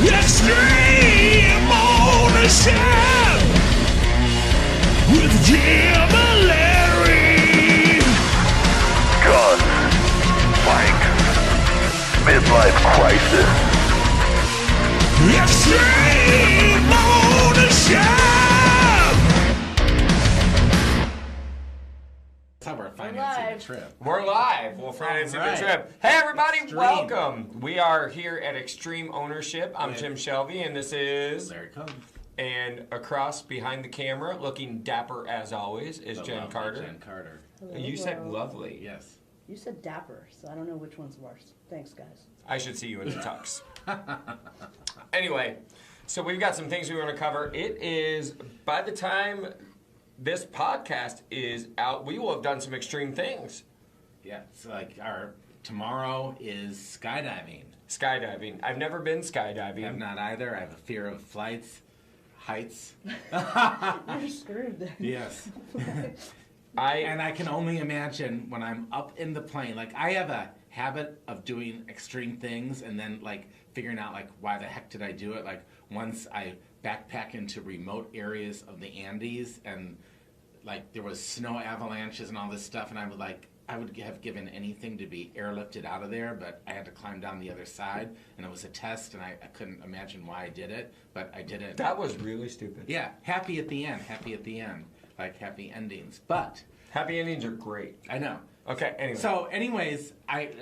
Extreme ownership with Jim and Larry. Guns, Mike, midlife crisis. Extreme ownership. That's how we're financing the trip. We're live. We're financing All right. the trip. Hey, everybody, Extreme. welcome. We are here at Extreme Ownership. I'm Jim Shelby, and this is... Larry Combs. And across behind the camera, looking dapper as always, is The Jen lovely Carter. Jen Carter. You said lovely. Yes. You said dapper, so I don't know which one's worse. Thanks, guys. I should see you in the tux. Anyway, so we've got some things we want to cover. It is, by the time this podcast is out, we will have done some extreme things. Yeah. It's like our tomorrow is skydiving. Skydiving. I've never been I skydiving. have not either. I have a fear of flights, heights. You're screwed there. Yes. I And I can only imagine when I'm up in the plane. Like, I have a habit of doing extreme things and then, like, figuring out, like, why the heck did I do it? Like, once I backpack into remote areas of the Andes and, like, there was snow avalanches and all this stuff, and I would have given anything to be airlifted out of there, but I had to climb down the other side, and it was a test, and I couldn't imagine why I did it, but I did it. that was really stupid. Yeah, happy at the end, like happy endings. But Happy endings are great. I know. Okay, anyway. So, anyways,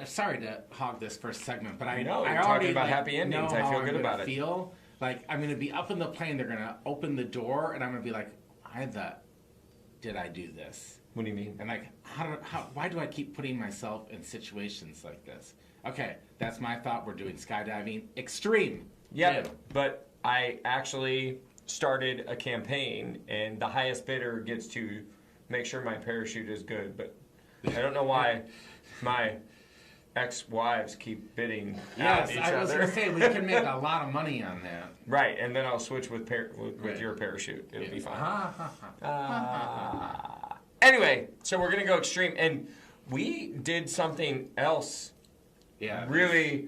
sorry to hog this first segment, but I know, you're I already talking about like, happy endings. know I how feel I'm good gonna about it. Feel like I'm gonna be up in the plane. They're gonna open the door, and I'm gonna be like, did I do this? What do you mean? And like, why do I keep putting myself in situations like this? Okay, that's my thought. We're doing skydiving, extreme. Yeah, Jim. but I actually started a campaign, and the highest bidder gets to make sure my parachute is good. But I don't know why my ex-wives keep bidding Yes, at each I was other. gonna say we can make a lot of money on that. Right, and then I'll switch with Right. your parachute. It'll be fine. Ha, ha, ha. Anyway, so we're gonna go extreme, and we did something else Yeah. really,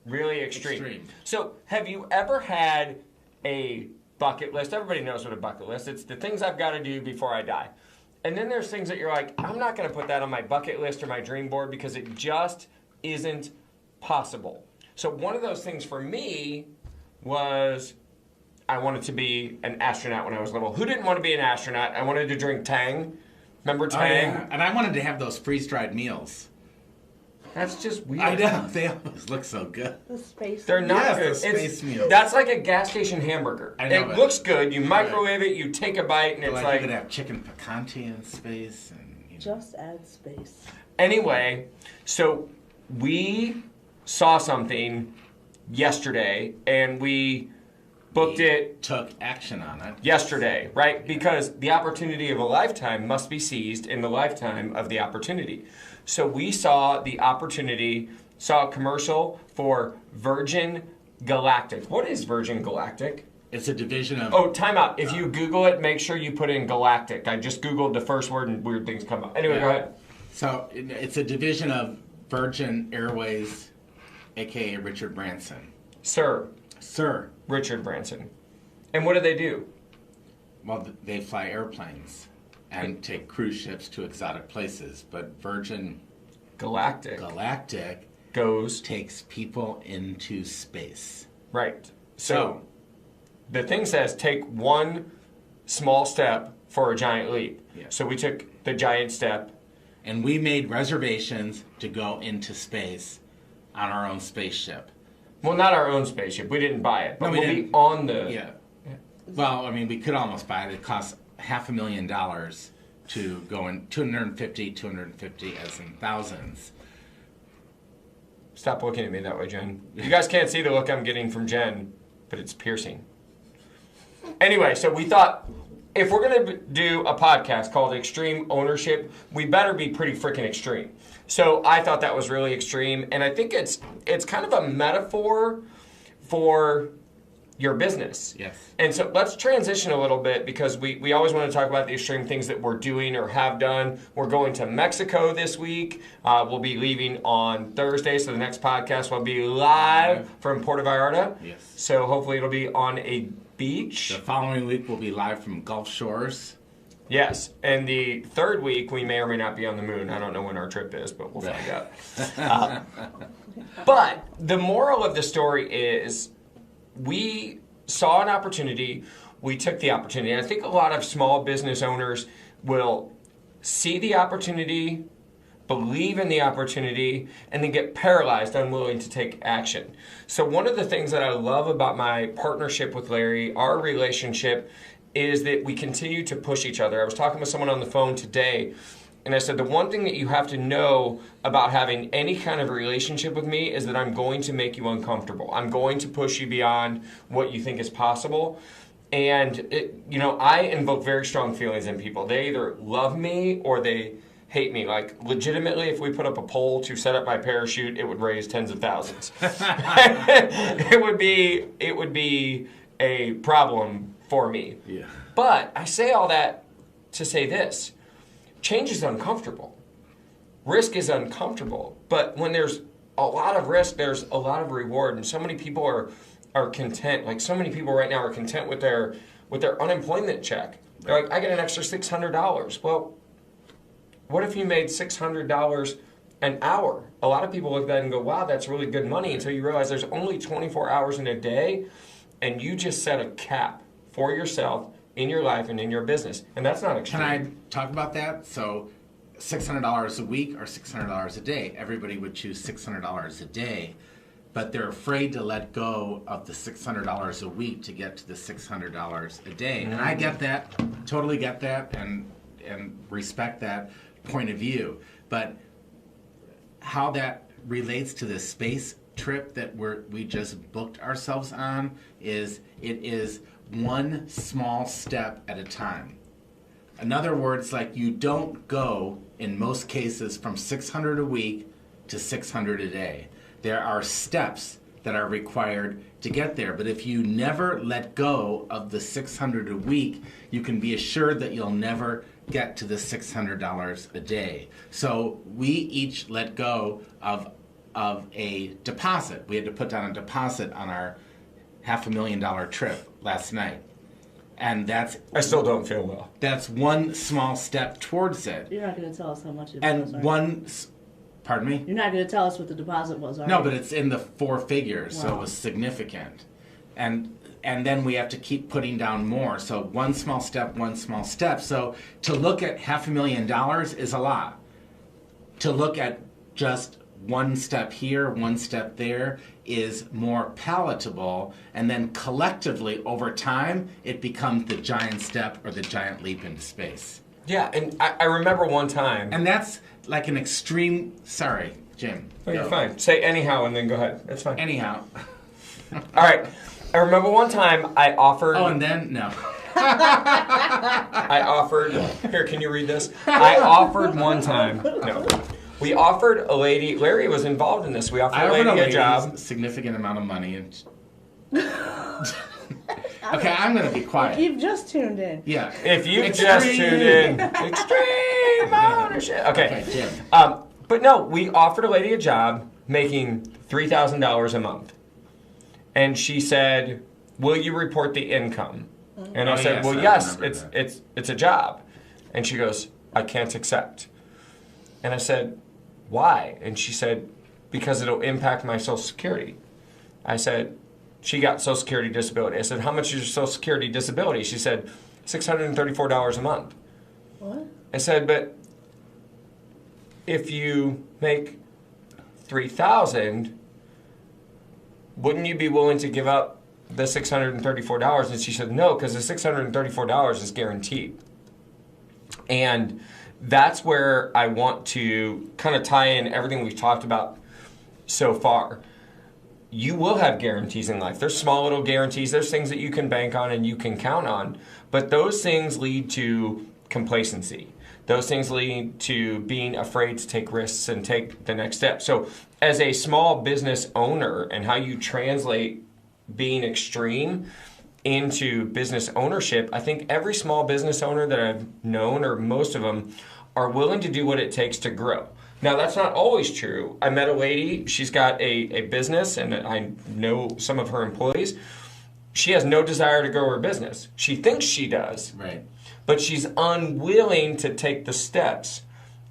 really extreme. Extreme. So, have you ever had a bucket list? Everybody knows what a bucket list. It's the things I've got to do before I die. And then there's things that you're like, I'm not going to put that on my bucket list or my dream board because it just isn't possible. So one of those things for me was I wanted to be an astronaut when I was little. Who didn't want to be an astronaut? I wanted to drink Tang. Remember Oh, Tang? yeah. And I wanted to have those freeze-dried meals. That's just weird. I know. They always look so good. The space. They're not Yes, good. the space meal. That's like a gas station hamburger. I know, It but- looks good. You microwave it, you take a bite, and it's Like, like... you could have chicken picante in space. And, you know. Just add space. Anyway, so we saw something yesterday, and we booked it Took action on it. yesterday, right? Because the opportunity of a lifetime must be seized in the lifetime of the opportunity. So we saw the opportunity, saw a commercial for Virgin Galactic. What is Virgin Galactic? It's a division of... Oh, time out. If you Google it, make sure you put in Galactic. I just Googled the first word and weird things come up. Anyway, go ahead. So it's a division of Virgin Airways, a.k.a. Richard Branson. Sir Sir, Richard Branson. And what do they do? well, they fly airplanes and take cruise ships to exotic places, but Virgin Galactic Galactic goes... takes people into space. Right. So the thing says take one small step for a giant leap. Yeah. So we took the giant step. And we made reservations to go into space on our own spaceship. Well, not our own spaceship. We didn't buy it. But No, we we'll be didn't. on the... Yeah. Well, I mean, we could almost buy it. It costs $500,000 to go in, 250 as in thousands. Stop looking at me that way, Jen. You guys can't see the look I'm getting from Jen, but it's piercing. Anyway, so we thought if we're going to do a podcast called Extreme Ownership, we better be pretty freaking extreme. So I thought that was really extreme, and I think it's kind of a metaphor for your business. Yes. And so let's transition a little bit because we always want to talk about the extreme things that we're doing or have done. We're going to Mexico this week. We'll be leaving on Thursday, so the next podcast will be live from Puerto Vallarta. Yes. So hopefully it'll be on a beach. The following week we'll be live from Gulf Shores. Yes, and the third week we may or may not be on the moon. I don't know when our trip is, but we'll find out. But the moral of the story is we saw an opportunity, we took the opportunity. And I think a lot of small business owners will see the opportunity, believe in the opportunity, and then get paralyzed, unwilling to take action. So one of the things that I love about my partnership with Larry, our relationship, is that we continue to push each other. I was talking with someone on the phone today, and I said, the one thing that you have to know about having any kind of relationship with me is that I'm going to make you uncomfortable. I'm going to push you beyond what you think is possible. And, I invoke very strong feelings in people. They either love me or they hate me. Like, legitimately, if we put up a poll to set up my parachute, it would raise tens of thousands. It would be a problem for me. Yeah. But I say all that to say this. Change is uncomfortable. Risk is uncomfortable. But when there's a lot of risk, there's a lot of reward. And so many people are content. Like, so many people right now are content with their unemployment check. They're like, I get an extra $600. Well, what if you made $600 an hour? A lot of people look at that and go, wow, that's really good money, until you realize there's only 24 hours in a day, and you just set a cap for yourself in your life and in your business. And that's not extreme. Can I talk about that? So $600 a week or $600 a day? Everybody would choose $600 a day, but they're afraid to let go of the $600 a week to get to the $600 a day. And I get that, totally get that, and respect that point of view. But how that relates to the space trip that we just booked ourselves on is it is one small step at a time. In other words, like, you don't go, in most cases, from 600 a week to 600 a day. There are steps that are required to get there. But if you never let go of the 600 a week, you can be assured that you'll never get to the $600 a day. So we each let go of a deposit. We had to put down a deposit on our $500,000 trip last night. And I still don't feel well. That's one small step towards it. You're not going to tell us how much it And was, pardon me? You're not going to tell us what the deposit was, are you? No, but it's in the four figures, so Wow. it was significant. And then we have to keep putting down more. So one small step, one small step. So to look at $500,000 is a lot. To look at just one step here, one step there is more palatable. And then collectively, over time, it becomes the giant step or the giant leap into space. Yeah, and I remember one time. And that's like an extreme, sorry, Jim. Oh, you're go. fine. Say anyhow and then go ahead. That's fine. Anyhow. All right. I remember one time I offered. Oh, and then, no. I offered. Here, can you read this? I offered one time. No. We offered a lady. Larry was involved in this. We offered a lady a job. Significant amount of money. And okay, I'm going to be quiet. You've just tuned in. Yeah. If you've Extreme. just tuned in, extreme ownership. Okay. Jim. But no, we offered a lady a job making $3,000 a month, and she said, "Will you report the income?" And I said, yes, "Well, I yes, remember it's a job." And she goes, "I can't accept." And I said, "Why?" And she said, "Because it'll impact my Social Security." I said, she got Social Security disability. I said, "How much is your Social Security disability?" She said, $634 a month. What? I said, "But if you make $3,000, wouldn't you be willing to give up the $634? And she said, "No, because the $634 is guaranteed." And that's where I want to kind of tie in everything we've talked about so far. You will have guarantees in life. There's small little guarantees. There's things that you can bank on and you can count on. But those things lead to complacency. Those things lead to being afraid to take risks and take the next step. So as a small business owner, and how you translate being extreme into business ownership, I think every small business owner that I've known, or most of them, are willing to do what it takes to grow. Now, that's not always true. I met a lady, she's got a business, and I know some of her employees. She has no desire to grow her business. She thinks she does, Right. but she's unwilling to take the steps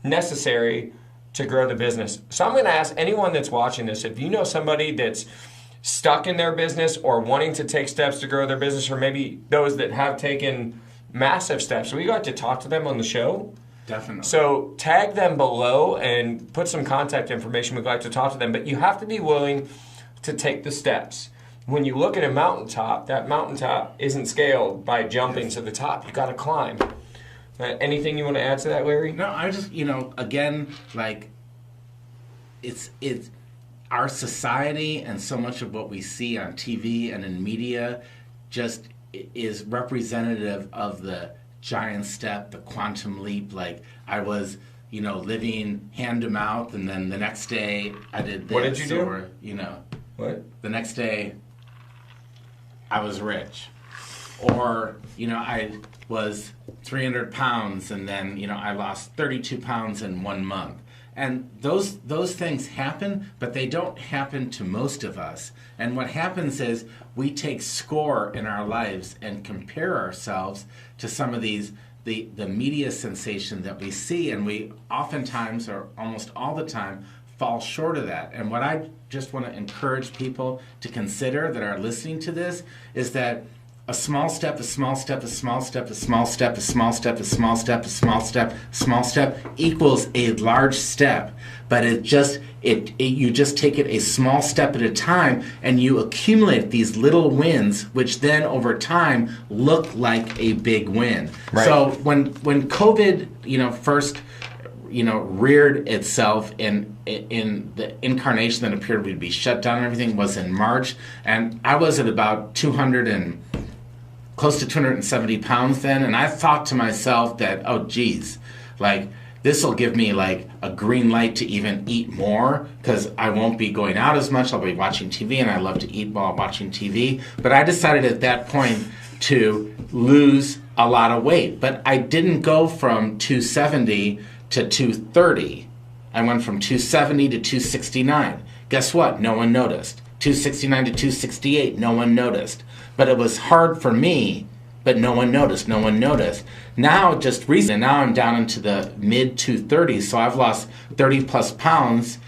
necessary to grow the business. So I'm going to ask anyone that's watching this, if you know somebody that's stuck in their business or wanting to take steps to grow their business, or maybe those that have taken massive steps, we got to talk to them on the show. Definitely. So tag them below and put some contact information. We'd like to talk to them, but you have to be willing to take the steps. When you look at a mountaintop, that mountaintop isn't scaled by jumping to the top. You got to climb. Anything you want to add to that, Larry? No, I just, again, like, it's our society and so much of what we see on TV and in media just is representative of the giant step, the quantum leap. Like, I was, living hand to mouth, and then the next day I did this. What did you do? Or, What? the next day I was rich. Or, I was 300 pounds, and then, I lost 32 pounds in 1 month. And those things happen, but they don't happen to most of us. And what happens is we take score in our lives and compare ourselves to some of these, the media sensation that we see, and we oftentimes, or almost all the time, fall short of that. And what I just want to encourage people to consider that are listening to this is that a small step, a small step, a small step, a small step, a small step, a small step, a small step, small step equals a large step. But you just take it a small step at a time, and you accumulate these little wins, which then over time look like a big win. Right. So when COVID, first, reared itself in the incarnation that appeared to be shut down and everything was in March, and I was at about close to 270 pounds then, and I thought to myself that, oh geez, like, this will give me like a green light to even eat more, because I won't be going out as much, I'll be watching TV, and I love to eat while watching TV. But I decided at that point to lose a lot of weight, but I didn't go from 270 to 230. I went from 270 to 269. Guess what? No one noticed. 269 to 268, no one noticed. But it was hard for me, but no one noticed. Now, just recently, now I'm down into the mid 230s, so I've lost 30 plus pounds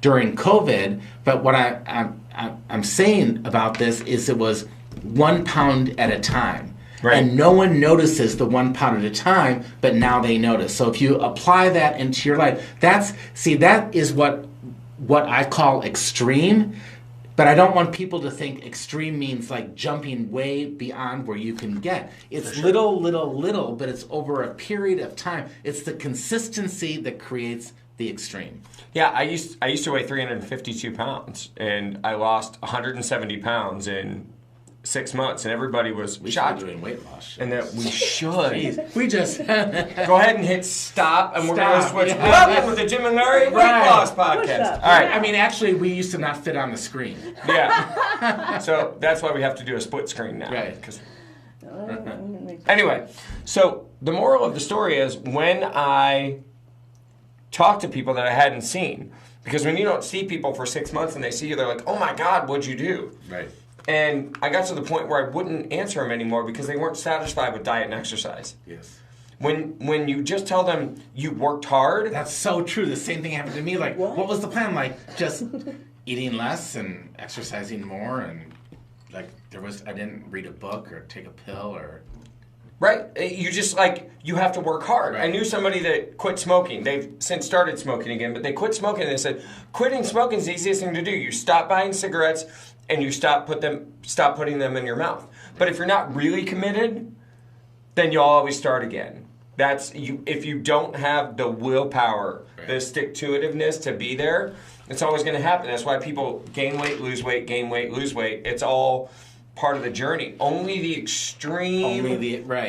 during COVID. But what I'm saying about this is it was 1 pound at a time. Right. And no one notices the 1 pound at a time, but now they notice. So if you apply that into your life, that is what I call extreme. But I don't want people to think extreme means like jumping way beyond where you can get. It's little, but it's over a period of time. It's the consistency that creates the extreme. Yeah, I used to weigh 352 pounds, and I lost 170 pounds in 6 months, and everybody was shocked. Doing weight loss. And that we should. Jeez, we just go ahead and hit stop, and we're going to switch. Yeah. Welcome with the Jim and Larry Weight Right. Loss Podcast. All right. I mean, actually, we used to not fit on the screen. Yeah. So that's why we have to do a split screen now. Right. 'Cause- Anyway, so the moral of the story is when I talk to people that I hadn't seen, because when you don't see people for 6 months and they see you, they're like, oh my God, what'd you do? Right. And I got to the point where I wouldn't answer them anymore because they weren't satisfied with diet and exercise. Yes. When you just tell them you worked hard. That's so true. The same thing happened to me. Like, what was the plan? Like, just eating less and exercising more, and like I didn't read a book or take a pill or. Right. You just you have to work hard. Right. I knew somebody that quit smoking. They've since started smoking again, but they quit smoking and they said, quitting smoking is the easiest thing to do. You stop buying cigarettes and you stop putting them in your mouth. But if you're not really committed, then you'll always start again. That's if you don't have the willpower, the stick-to-itiveness to be there, it's always going to happen. That's why people gain weight, lose weight, gain weight, lose weight. It's all part of the journey. Only the extreme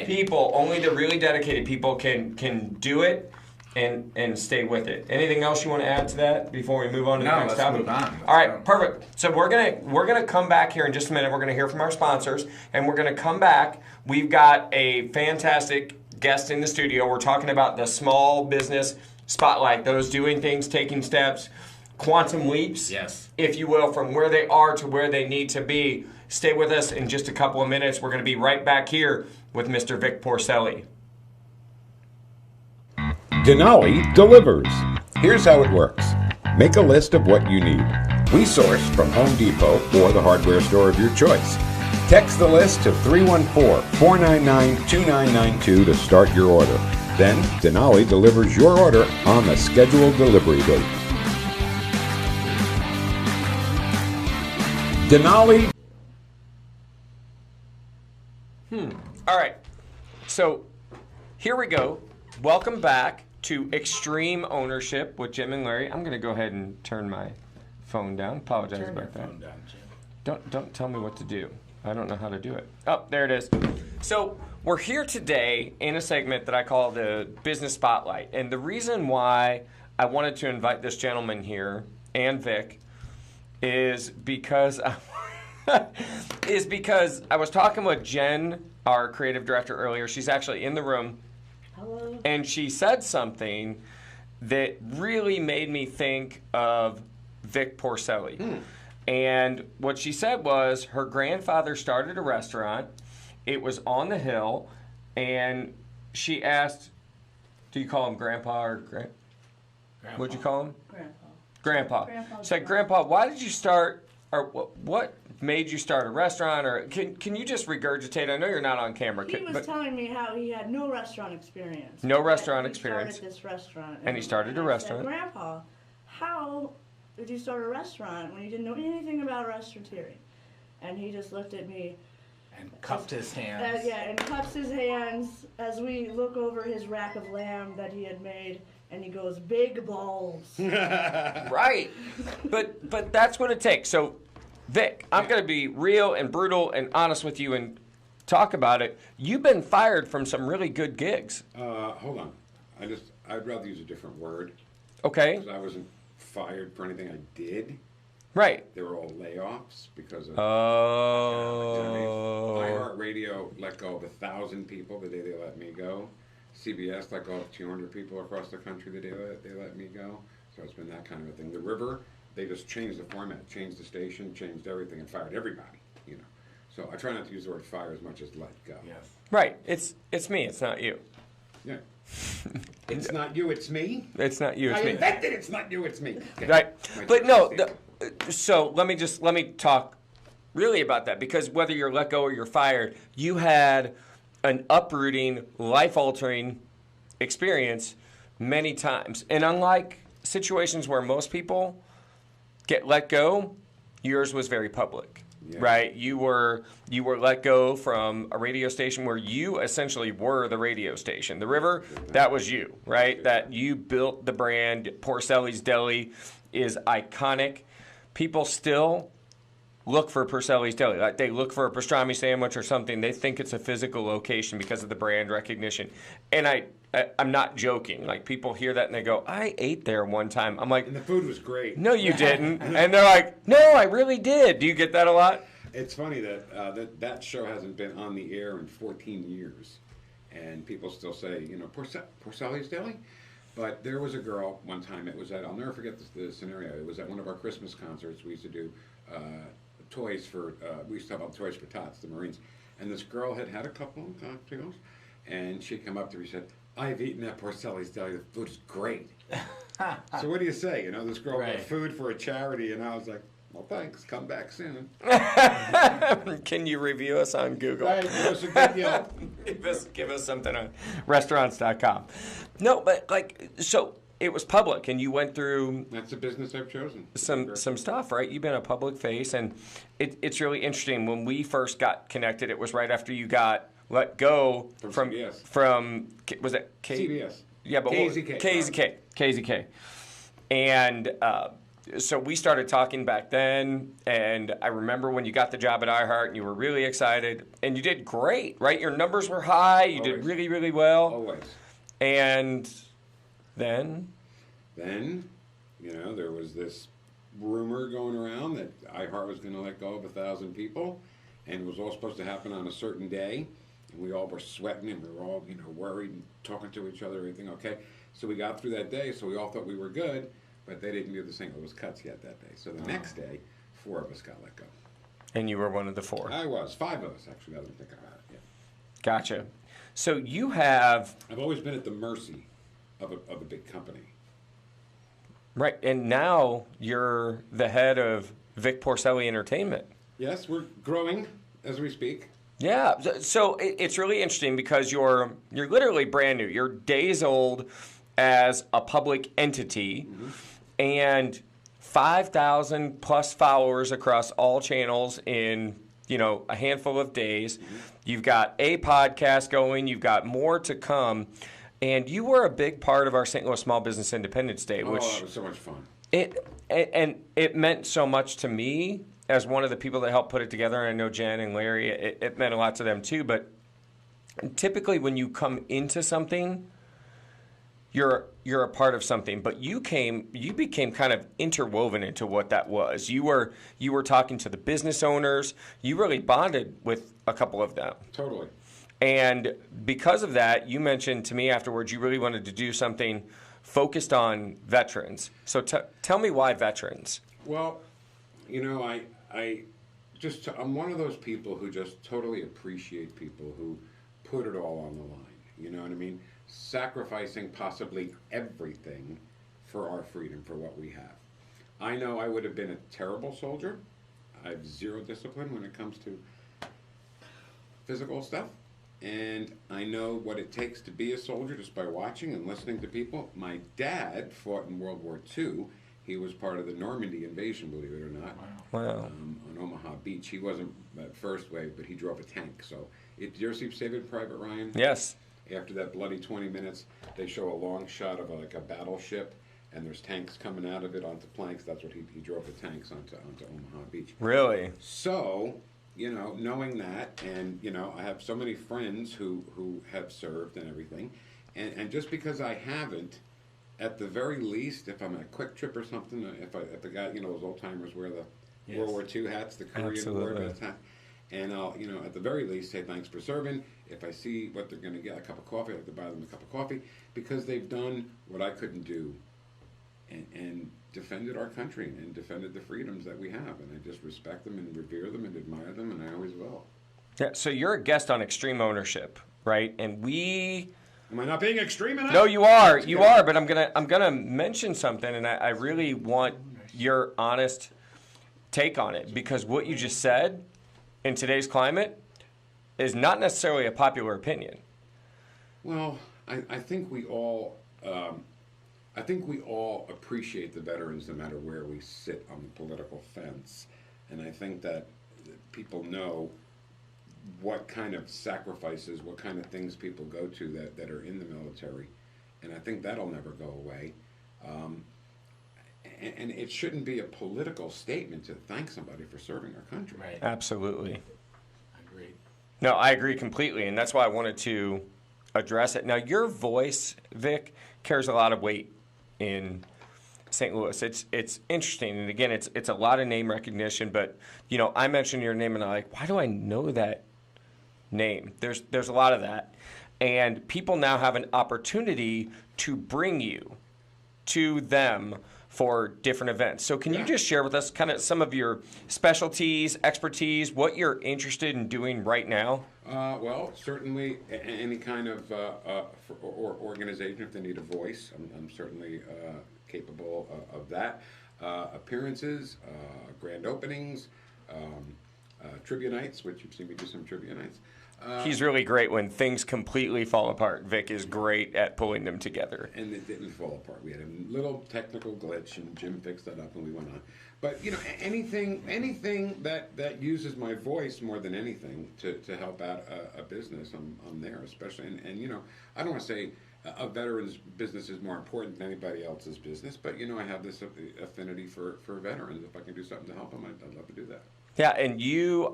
people, only the really dedicated people can do it and stay with it. Anything else you want to add to that before we move on to the No, next let's topic? move on. All right, Let's go. perfect. So we're gonna come back here in just a minute. We're gonna hear from our sponsors, and we're gonna come back. We've got a fantastic guest in the studio. We're talking about the small business spotlight, those doing things, taking steps, quantum leaps, Yes. if you will, from where they are to where they need to be. Stay with us in just a couple of minutes. We're going to be right back here with Mr. Vic Porcelli. Denali delivers. Here's how it works. Make a list of what you need. We source from Home Depot or the hardware store of your choice. Text the list to 314-499-2992 to start your order. Then Denali delivers your order on the scheduled delivery date. Denali. All right, so here we go. Welcome back to Extreme Ownership with Jim and Larry. I'm going to go ahead and turn my phone down. Apologize Turn your about that. phone down, Jim. Don't tell me what to do. I don't know how to do it. Oh, there it is. So we're here today in a segment that I call the Business Spotlight. And the reason why I wanted to invite this gentleman here, and Vic, is because I was talking with Jen, our creative director, earlier. She's actually in the room. Hello. And she said something that really made me think of Vic Porcelli. And what she said was her grandfather started a restaurant. It was on the hill. And she asked, do you call him Grandpa or Grandpa. what'd you call him? Grandpa. Grandpa. She said, Grandpa, why did you start, or what made you start a restaurant? Or can you just regurgitate? I know you're not on camera. He was telling me how he had no restaurant experience. No But restaurant he experience. started this restaurant. And he started a I restaurant. Said, Grandpa, how did you start a restaurant when you didn't know anything about restaurateuring? And he just looked at me. And cupped his hands. And cups his hands as we look over his rack of lamb that he had made. And he goes, big balls. Right. But that's what it takes. So, Vic, I'm going to be real and brutal and honest with you and talk about it. You've been fired from some really good gigs. Hold on. I'd rather use a different word. Okay? Because I wasn't fired for anything I did. Right. They were all layoffs because of Oh. iHeartRadio let go of 1,000 people the day they let me go. CBS let go of 200 people across the country the day they let me go. So it's been that kind of a thing. The River, they just changed the format, changed the station, changed everything, and fired everybody. You know. So I try not to use the word fire as much as let go. Yes. Right. It's me. It's not you. Yeah. It's not you, it's me. It's not you. It's I me. invented it's not you, it's me. Okay. Right. My But no, mistake. so let me talk really about that, because whether you're let go or you're fired, you had an uprooting, life-altering experience many times. And unlike situations where most people get let go, yours was very public. Yeah. Right? You were let go from a radio station where you essentially were the radio station. The River, that was you, right? That you built the brand. Porcelli's Deli is iconic. People still look for Porcelli's Deli. Like they look for a pastrami sandwich or something. They think it's a physical location because of the brand recognition. And I'm not joking. Like people hear that and they go, I ate there one time. I'm like, And the food was great. no, you didn't. And they're like, no, I really did. Do you get that a lot? It's funny that that show hasn't been on the air in 14 years, and people still say, you know, Porcelli's Deli. But there was a girl one time. It was at, I'll never forget the scenario. It was at one of our Christmas concerts. We used to do toys for. We used to talk about Toys for Tots, the Marines. And this girl had a couple of cocktails, and she come up to me and said, "I've eaten at Porcelli's Deli. The food's great." So what do you say? You know, this girl Right. got food for a charity, and I was like, "Well, thanks. Come back soon." Can you review us on Google? Right, give us a good yelp. give us something on restaurants.com. No, but so it was public, and you went through That's the business I've chosen. some stuff, right? You've been a public face, and it's really interesting. When we first got connected, it was right after you got let go From CBS. from was it CBS. Yeah, but KZK. KZK. And so we started talking back then, and I remember when you got the job at iHeart, and you were really excited, and you did great, right? Your numbers were high. You did Always. really, really well. Always. And Then? Then, there was this rumor going around that iHeart was going to let go of 1,000 people, and it was all supposed to happen on a certain day. And we all were sweating, and we were all, worried and talking to each other, everything okay. So we got through that day, so we all thought we were good, but they didn't do the St. Louis cuts yet that day. So the next day, 4 of us got let go. And you were one of the 4. I was. 5 of us, actually, now that I'm thinking about it. Yeah. Gotcha. So you have... I've always been at the mercy of a big company. Right, and now you're the head of Vic Porcelli Entertainment. Yes, we're growing as we speak. Yeah, so it's really interesting because you're literally brand new. You're days old as a public entity, and 5,000 plus followers across all channels in a handful of days. You've got a podcast going. You've got more to come. And you were a big part of our St. Louis Small Business Independence Day, which that was so much fun. It meant so much to me as one of the people that helped put it together. And I know Jen and Larry, it meant a lot to them too. But typically when you come into something, you're a part of something. But you became kind of interwoven into what that was. You were talking to the business owners. You really bonded with a couple of them. Totally. And because of that, you mentioned to me afterwards you really wanted to do something focused on veterans. So tell me why veterans. Well, I'm one of those people who just totally appreciate people who put it all on the line. You know what I mean? Sacrificing possibly everything for our freedom, for what we have. I know I would have been a terrible soldier. I have zero discipline when it comes to physical stuff. And I know what it takes to be a soldier just by watching and listening to people. My dad fought in World War II. He was part of the Normandy invasion, believe it or not. Wow. On Omaha Beach. He wasn't at first wave, but he drove a tank. So, did you ever see Saving Private Ryan? Yes. After that bloody 20 minutes, they show a long shot of a battleship, and there's tanks coming out of it onto planks. That's what he drove the tanks onto Omaha Beach. Really? So, knowing that, and, I have so many friends who have served and everything, and just because I haven't, at the very least, if I'm a quick trip or something, if the guy, those old timers wear the World War II hats, the Korean War vest hat, and I'll, at the very least, say thanks for serving. If I see what they're going to get, a cup of coffee, I like to buy them a cup of coffee, because they've done what I couldn't do, and defended our country and defended the freedoms that we have, and I just respect them and revere them and admire them, and I always will. Yeah. So you're a guest on Extreme Ownership, right? And Am I not being extreme enough? No, you are. You are. But I'm gonna mention something, and I really want your honest take on it, because what you just said in today's climate is not necessarily a popular opinion. Well, I think we all. I think we all appreciate the veterans no matter where we sit on the political fence. And I think that people know what kind of sacrifices, what kind of things people go to that are in the military. And I think that'll never go away. And it shouldn't be a political statement to thank somebody for serving our country. Right. Absolutely. Agreed. No, I agree completely, and that's why I wanted to address it. Now, your voice, Vic, carries a lot of weight in St. Louis. It's interesting, and again, it's a lot of name recognition. But I mentioned your name, and I'm like, why do I know that name? There's a lot of that, and people now have an opportunity to bring you to them for different events. So can you just share with us kind of some of your specialties, expertise, what you're interested in doing right now? Well, certainly any kind of or organization, if they need a voice, I'm certainly capable of that. Appearances, grand openings, trivia nights, which you've seen me do some trivia nights. He's really great when things completely fall apart. Vic is great at pulling them together. And it didn't fall apart. We had a little technical glitch, and Jim fixed that up, and we went on. But anything that uses my voice more than anything to help out a business, I'm there, especially. And I don't want to say a veteran's business is more important than anybody else's business, but I have this affinity for veterans. If I can do something to help them, I'd love to do that. Yeah, and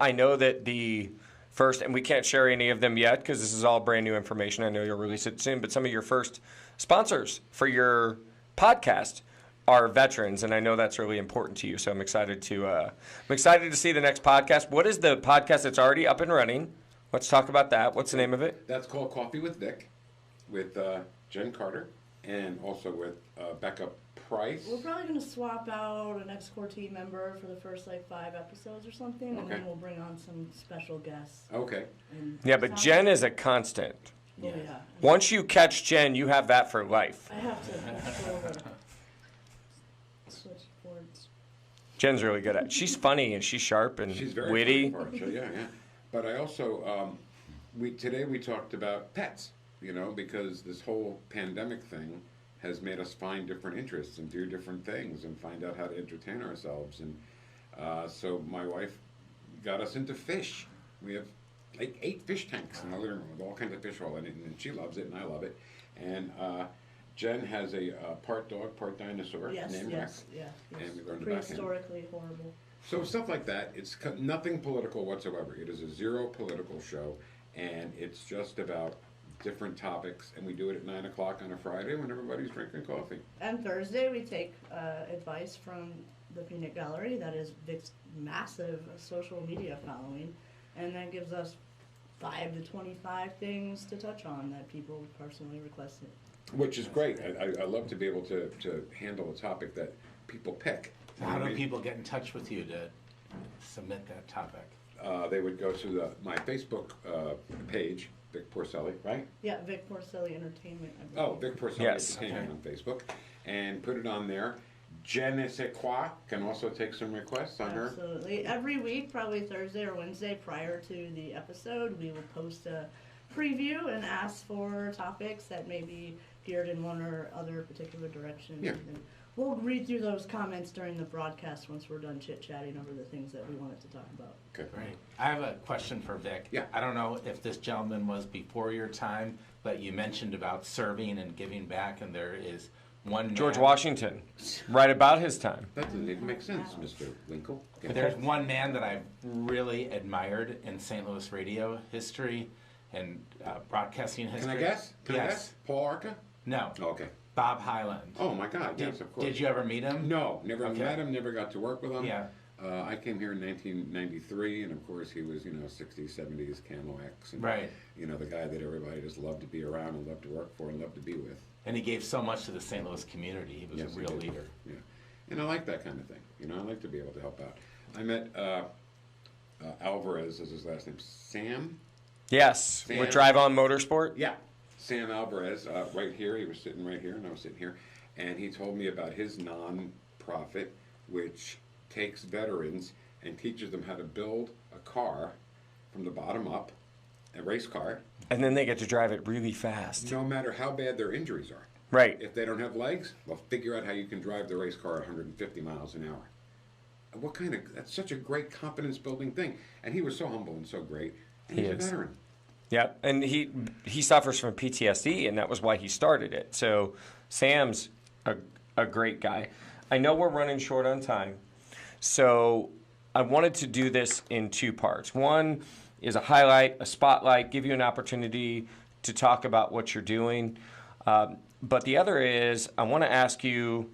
I know that the first, and we can't share any of them yet because this is all brand new information. I know you'll release it soon, but some of your first sponsors for your podcast are veterans, and I know that's really important to you. So I'm excited to see the next podcast. What is the podcast that's already up and running? Let's talk about that. What's the name of it? That's called Coffee with Vic, with Jen Carter, and also with Becca Price. We're probably going to swap out an ex-core team member for the first 5 episodes or something, and then we'll bring on some special guests. Okay. Yeah, but Jen is a constant. Oh, yeah. Once you catch Jen, you have that for life. I have to switch boards. Jen's really good at it. She's funny and she's sharp and She's very witty. funny part, yeah. But I also, today we talked about pets, because this whole pandemic thing has made us find different interests and do different things and find out how to entertain ourselves. And so my wife got us into fish. We have 8 fish tanks in the living room with all kinds of fish oil in it, and she loves it and I love it. And Jen has a part dog, part dinosaur named Rex. And we learned about him. Prehistorically horrible. So stuff like that. It's nothing political whatsoever. It is a zero political show, and it's just about different topics, and we do it at 9 o'clock on a Friday when everybody's drinking coffee. And Thursday we take advice from the Peanut Gallery, that is Vic's massive social media following, and that gives us 5 to 25 things to touch on that people personally requested. Which is great. I love to be able to handle a topic that people pick. How do people get in touch with you to submit that topic? They would go to my Facebook page, Vic Porcelli, right? Yeah, Vic Porcelli Entertainment. Oh, Vic Porcelli Entertainment on Facebook, and put it on there. Je ne sais quoi can also take some requests on her. Absolutely. Every week, probably Thursday or Wednesday prior to the episode, we will post a preview and ask for topics that may be geared in one or other particular direction. Yeah. And we'll read through those comments during the broadcast once we're done chit-chatting over the things that we wanted to talk about. Okay. Right. I have a question for Vic. Yeah. I don't know if this gentleman was before your time, but you mentioned about serving and giving back, and there is one George man, Washington, right about his time. That doesn't even make sense, Mr. Winkle. But there's one man that I've really admired in St. Louis radio history and broadcasting history. Can I guess? Yes. Paul Arca? No. Okay. Bob Hyland. Oh my God! Yes, of course. Did you ever meet him? No, never Okay. met him. Never got to work with him. Yeah. I came here in 1993, and of course he was, 60s, 70s Camo X. And, Right. The guy that everybody just loved to be around and loved to work for and loved to be with. And he gave so much to the St. Louis community. He was Yes, a he real did. leader. Yeah. And I like that kind of thing. I like to be able to help out. I met Alvarez, is his last name, Sam? Yes, Sam. with Drive On Motorsport. Yeah. Sam Alvarez, right here. He was sitting right here, and I was sitting here. And he told me about his non-profit, which takes veterans and teaches them how to build a car from the bottom up, a race car, And then they get to drive it really fast. no matter how bad their injuries are. Right. If they don't have legs, well, figure out how you can drive the race car at 150 miles an hour. That's such a great confidence building thing. And he was so humble and so great. And He he's is. a veteran. Yeah, and he suffers from PTSD, and that was why he started it. So Sam's a great guy. I know we're running short on time, so I wanted to do this in 2 parts. One is a highlight, a spotlight, give you an opportunity to talk about what you're doing. But the other is I want to ask you,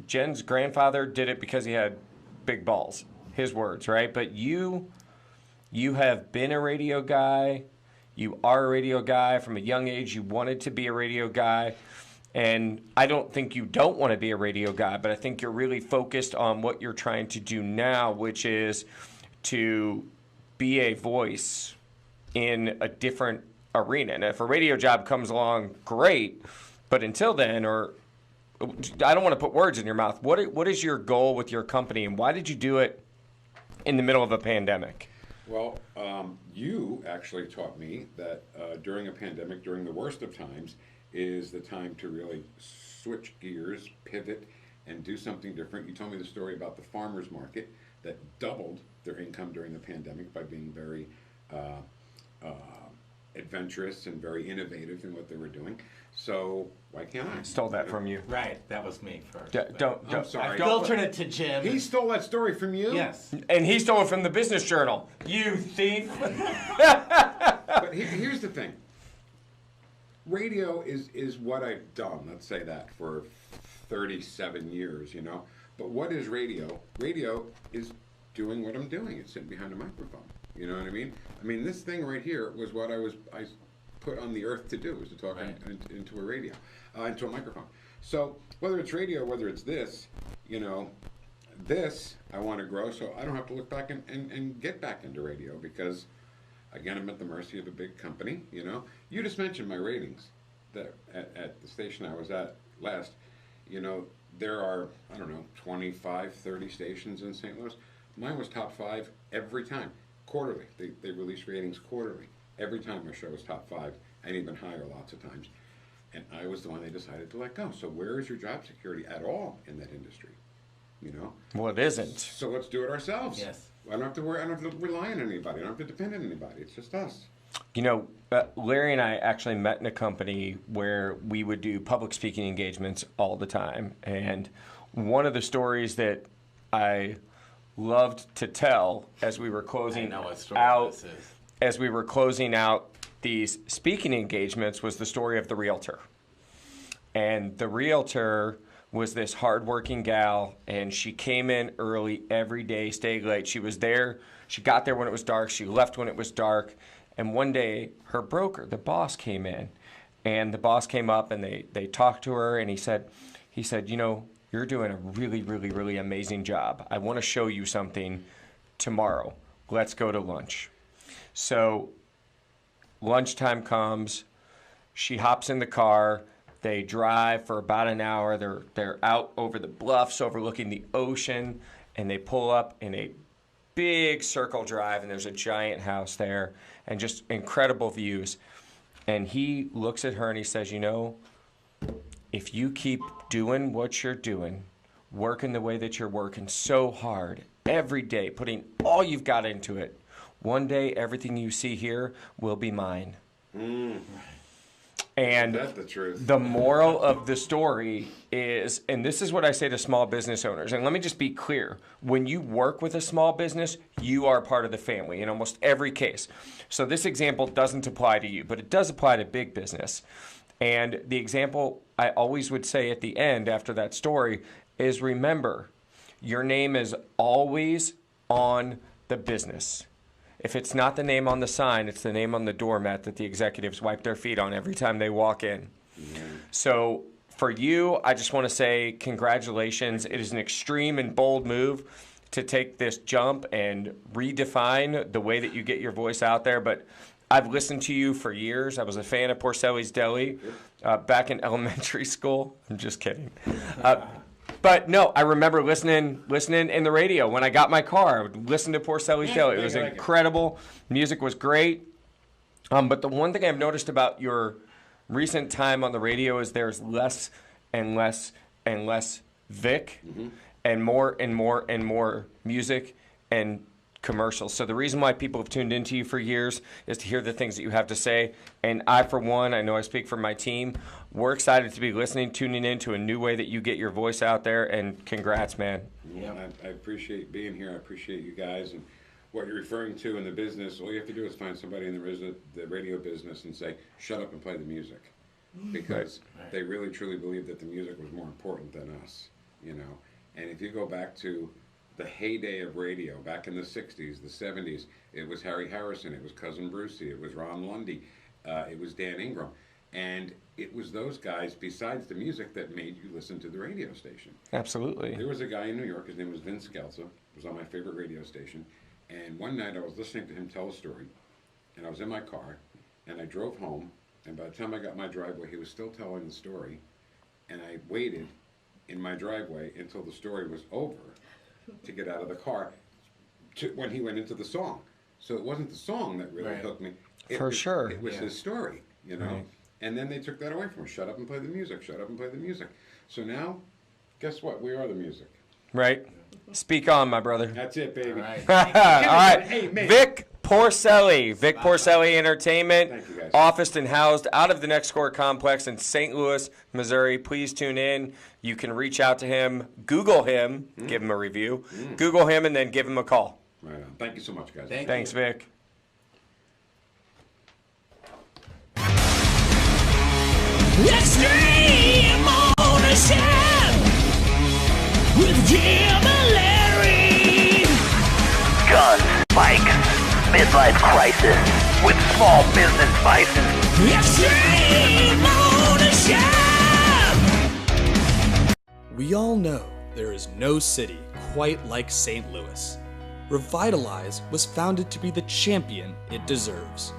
Jen's grandfather did it because he had big balls, his words, right? But you have been a radio guy. You are a radio guy. From a young age, you wanted to be a radio guy. And I don't think you don't want to be a radio guy, but I think you're really focused on what you're trying to do now, which is to be a voice in a different arena. And if a radio job comes along, great. But until then, or I don't want to put words in your mouth. What is your goal with your company, and why did you do it in the middle of a pandemic? Well, you actually taught me that during a pandemic, during the worst of times, is the time to really switch gears, pivot, and do something different. You told me the story about the farmers market that doubled their income during the pandemic by being very adventurous and very innovative in what they were doing. So why can't I? Stole that from you. Right, that was me first. Don't. I'm sorry. I Don't- filtered it to Jim. He stole that story from you? Yes. And he stole it from the Business Journal. You thief. But here's the thing. Radio is what I've done, let's say that, for 37 years, you know. But what is radio? Radio is doing what I'm doing. It's sitting behind a microphone. You know what I mean? I mean, this thing right here was what I put on the earth to do, was to talk Right. into a radio, into a microphone. So whether it's radio, whether it's this, you know, this I want to grow, so I don't have to look back and get back into radio, because again, I'm at the mercy of a big company. You know, you just mentioned my ratings that at the station I was at last. You know, there are, I don't know, 25, 30 stations in St. Louis. Mine was top 5 every time, quarterly. They release ratings quarterly. Every time my show was top 5, and even higher lots of times. And I was the one they decided to let go. So where is your job security at all in that industry? You know? Well, it isn't. So let's do it ourselves. Yes. I don't have to worry. I don't have to rely on anybody. I don't have to depend on anybody. It's just us. You know, Larry and I actually met in a company where we would do public speaking engagements all the time. And one of the stories that I loved to tell as we were closing I know what story out, this is. as we were closing out these speaking engagements, was the story of the realtor. And the realtor was this hardworking gal, and she came in early every day, stayed late. She was there. She got there when it was dark. She left when it was dark. And one day, her broker, the boss, came in, and the boss came up and they talked to her, and he said, you know, you're doing a really, really, really amazing job. I want to show you something tomorrow. Let's go to lunch. So lunchtime comes. She hops in the car. They drive for about an hour. They're out over the bluffs overlooking the ocean, and they pull up in a big circle drive, and there's a giant house there and just incredible views. And he looks at her and he says, you know, if you keep doing what you're doing, working the way that you're working so hard every day, putting all you've got into it, one day everything you see here will be mine. And That's the truth. the moral of the story is, and this is what I say to small business owners, and let me just be clear. When you work with a small business, you are part of the family in almost every case. So this example doesn't apply to you, but it does apply to big business. And the example I always would say at the end after that story is, remember, your name is always on the business. If it's not the name on the sign, it's the name on the doormat that the executives wipe their feet on every time they walk in. So for you, I just want to say congratulations. It is an extreme and bold move to take this jump and redefine the way that you get your voice out there. But I've listened to you for years. I was a fan of Porcelli's Deli back in elementary school. I'm just kidding. But no, I remember listening in the radio when I got my car. I would listen to Porcelli's Deli. It was incredible. Music was great. But the one thing I've noticed about your recent time on the radio is there's less and less and less Vic, and more and more and more music and commercials. So the reason why people have tuned into you for years is to hear the things that you have to say. And I, for one, I know I speak for my team, we're excited to be listening, tuning into a new way that you get your voice out there. And congrats, man. I appreciate being here. I appreciate you guys and what you're referring to in the business. All you have to do is find somebody in the radio business and say, shut up and play the music. Because they really, truly believe that the music was more important than us, you know. And if you go back to the heyday of radio, back in the 60s, the 70s, it was Harry Harrison, it was Cousin Brucey, it was Ron Lundy, it was Dan Ingram. And it was those guys, besides the music, that made you listen to the radio station. Absolutely. There was a guy in New York, his name was Vince Scelza, was on my favorite radio station. And one night I was listening to him tell a story, and I was in my car, and I drove home, and by the time I got my driveway, he was still telling the story, and I waited in my driveway until the story was over to get out of the car when he went into the song. So it wasn't the song that really hooked me. It was his story, you know. Right. And then they took that away from me. Shut up and play the music. Shut up and play the music. So now, guess what? We are the music. Right? Speak on, my brother. That's it, baby. All right. All right. Hey, man. Vic Porcelli, Vic Porcelli Entertainment, Thank you, guys. officed and housed out of the Next Court Complex in St. Louis, Missouri. Please tune in. You can reach out to him, Google him, give him a review, Google him, and then give him a call. Right on. Thank you so much, guys. Thanks, Vic. Extreme ownership with Jim and Larry. Guns, bikes, midlife crisis with small business vices. Extreme ownership. We all know there is no city quite like St. Louis. Revitalize was founded to be the champion it deserves.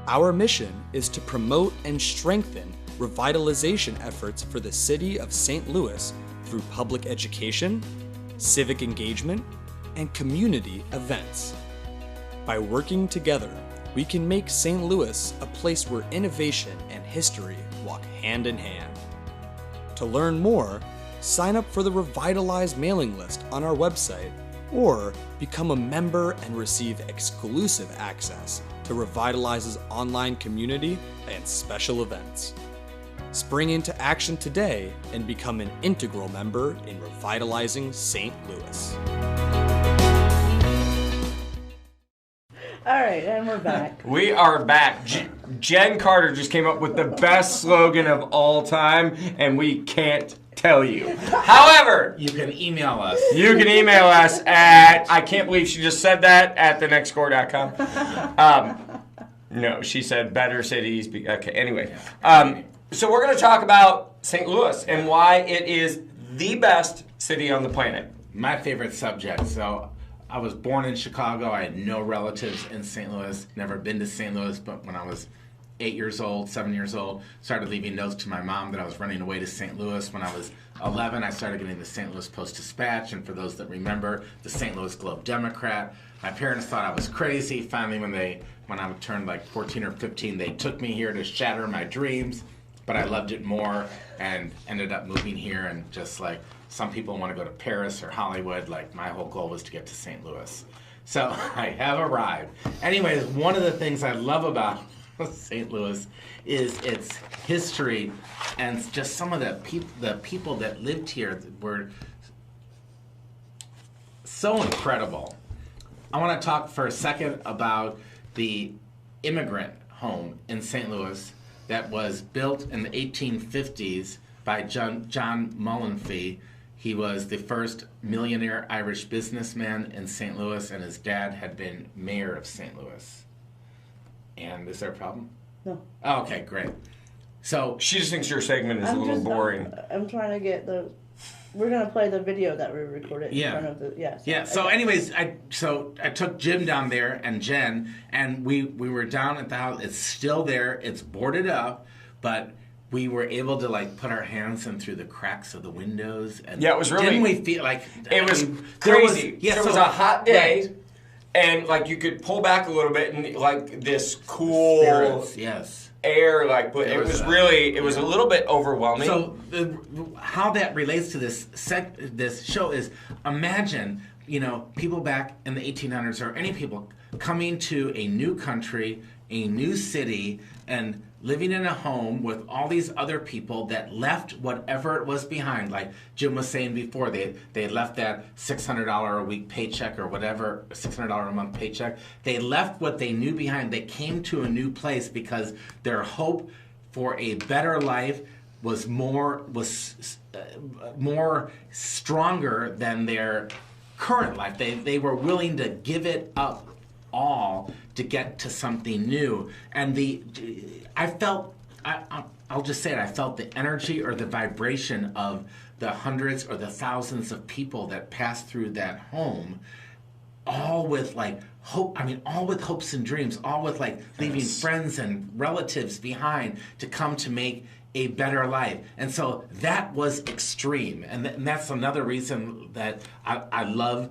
Our mission is to promote and strengthen revitalization efforts for the city of St. Louis through public education, civic engagement, and community events. By working together, we can make St. Louis a place where innovation and history walk hand in hand. To learn more, sign up for the Revitalize mailing list on our website or become a member and receive exclusive access to Revitalize's online community and special events. Spring into action today and become an integral member in revitalizing St. Louis. All right, and we're back. We are back. Jen Carter just came up with the best slogan of all time, and we can't tell you. However, You can email us. you can email us at, I can't believe she just said that, at thenextcore.com. No, she said better cities. Okay, anyway. So we're going to talk about St. Louis and why it is the best city on the planet. My favorite subject. So I was born in Chicago. I had no relatives in St. Louis. Never been to St. Louis, but when I was 8 years old, 7 years old, started leaving notes to my mom that I was running away to St. Louis. When I was 11, I started getting the St. Louis Post-Dispatch, and for those that remember, the St. Louis Globe-Democrat. My parents thought I was crazy. Finally, when I turned like 14 or 15, they took me here to shatter my dreams. But I loved it more and ended up moving here. And just like some people want to go to Paris or Hollywood, like my whole goal was to get to St. Louis. So I have arrived. Anyways, one of the things I love about St. Louis is its history and just some of the people that lived here were so incredible. I want to talk for a second about the immigrant home in St. Louis that was built in the 1850s by John Mullanphy. He was the first millionaire Irish businessman in St. Louis, and his dad had been mayor of St. Louis. And is there a problem? No. Oh, okay, great. So She just thinks your segment is a little boring. I'm trying to get the. We're gonna play the video that we recorded Yeah. in front of the. Yes. yeah. So, anyways, I took Jim down there and Jen, and we were down at the house. It's still there. It's boarded up, but we were able to like put our hands in through the cracks of the windows. And Yeah, it was really- Didn't we feel like It was there crazy. yeah, it was a hot day, right. and like you could pull back a little bit, and like this cool Spirits, yes. air, like but There it was was a- really, it was a little bit overwhelming. So how that relates to this show is, imagine, people back in the 1800s or any people coming to a new country, a new city, and living in a home with all these other people that left whatever it was behind. Like Jim was saying before, they left that $600 a week paycheck or whatever, $600 a month paycheck. They left what they knew behind. They came to a new place because their hope for a better life was more stronger than their current life. They were willing to give it up all to get to something new. And I'll just say it, I felt the energy or the vibration of the hundreds or the thousands of people that passed through that home, all with like hope, all with hopes and dreams, all with like leaving friends and relatives behind to come to make a better life. And so that was extreme. And that's another reason that I love,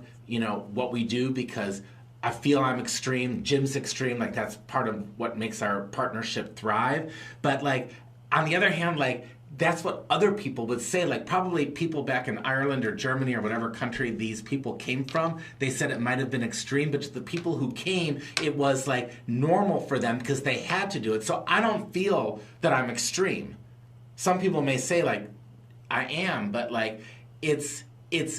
what we do, because I feel I'm extreme. Jim's extreme. Like, that's part of what makes our partnership thrive. But like, on the other hand, like, that's what other people would say. Like probably people back in Ireland or Germany or whatever country these people came from, they said it might have been extreme, but to the people who came, it was like normal for them because they had to do it. So I don't feel that I'm extreme. Some people may say like I am, but like it's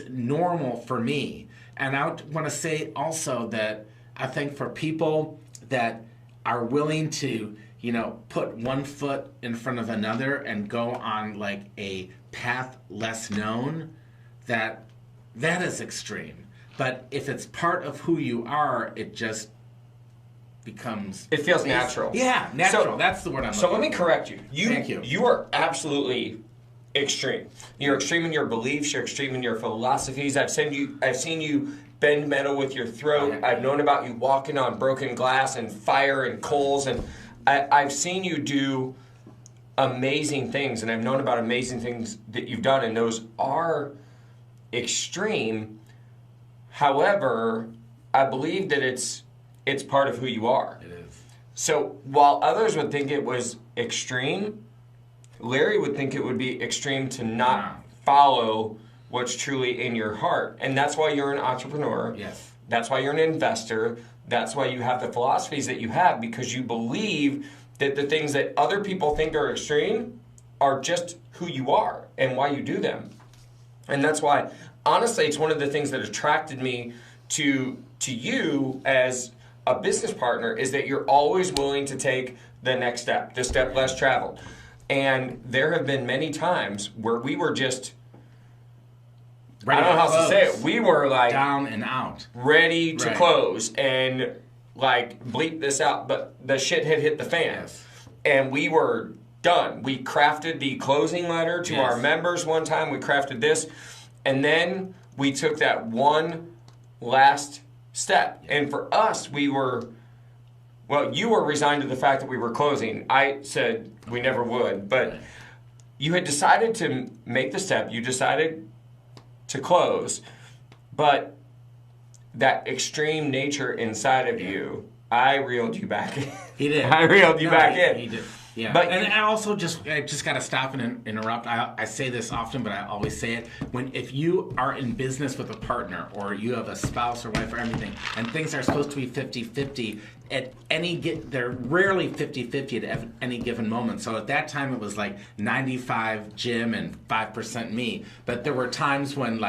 normal for me. And I want to say also that I think for people that are willing to, you know, put one foot in front of another and go on like a path less known, that is extreme. But if it's part of who you are, it just becomes... It feels natural. Yeah, natural. So, that's the word I'm looking So let me for. correct you. Thank you. You are absolutely extreme. You're extreme in your beliefs. You're extreme in your philosophies. I've seen you bend metal with your throat. I've known about you walking on broken glass and fire and coals, and I've seen you do amazing things, and I've known about amazing things that you've done, and those are extreme. However, I believe that it's part of who you are. It is. So while others would think it was extreme, Larry would think it would be extreme to not follow what's truly in your heart. And that's why you're an entrepreneur. Yes. That's why you're an investor. That's why you have the philosophies that you have, because you believe that the things that other people think are extreme are just who you are and why you do them. And that's why, honestly, it's one of the things that attracted me to you as a business partner, is that you're always willing to take the next step, the step less traveled. And there have been many times where we were just, Ready I don't know how to else to say close. it, we were like Down and out. ready to Right. close and like bleep this out, but the shit had hit the fan. Yes. And we were done. We crafted the closing letter to Yes. our members one time. We crafted this. And then we took that one last step. And for us, we were, well, you were resigned to the fact that we were closing. I said we never would. But you had decided to make the step. You decided to close. But that extreme nature inside of you, I reeled you back in. He did. I reeled you back in. He did. Yeah. But and I also just got to stop and interrupt. I say this often, but I always say it. If you are in business with a partner, or you have a spouse or wife or everything, and things are supposed to be 50-50, they're rarely 50-50 at any given moment. So at that time it was like 95 Jim and 5% me. But there were times when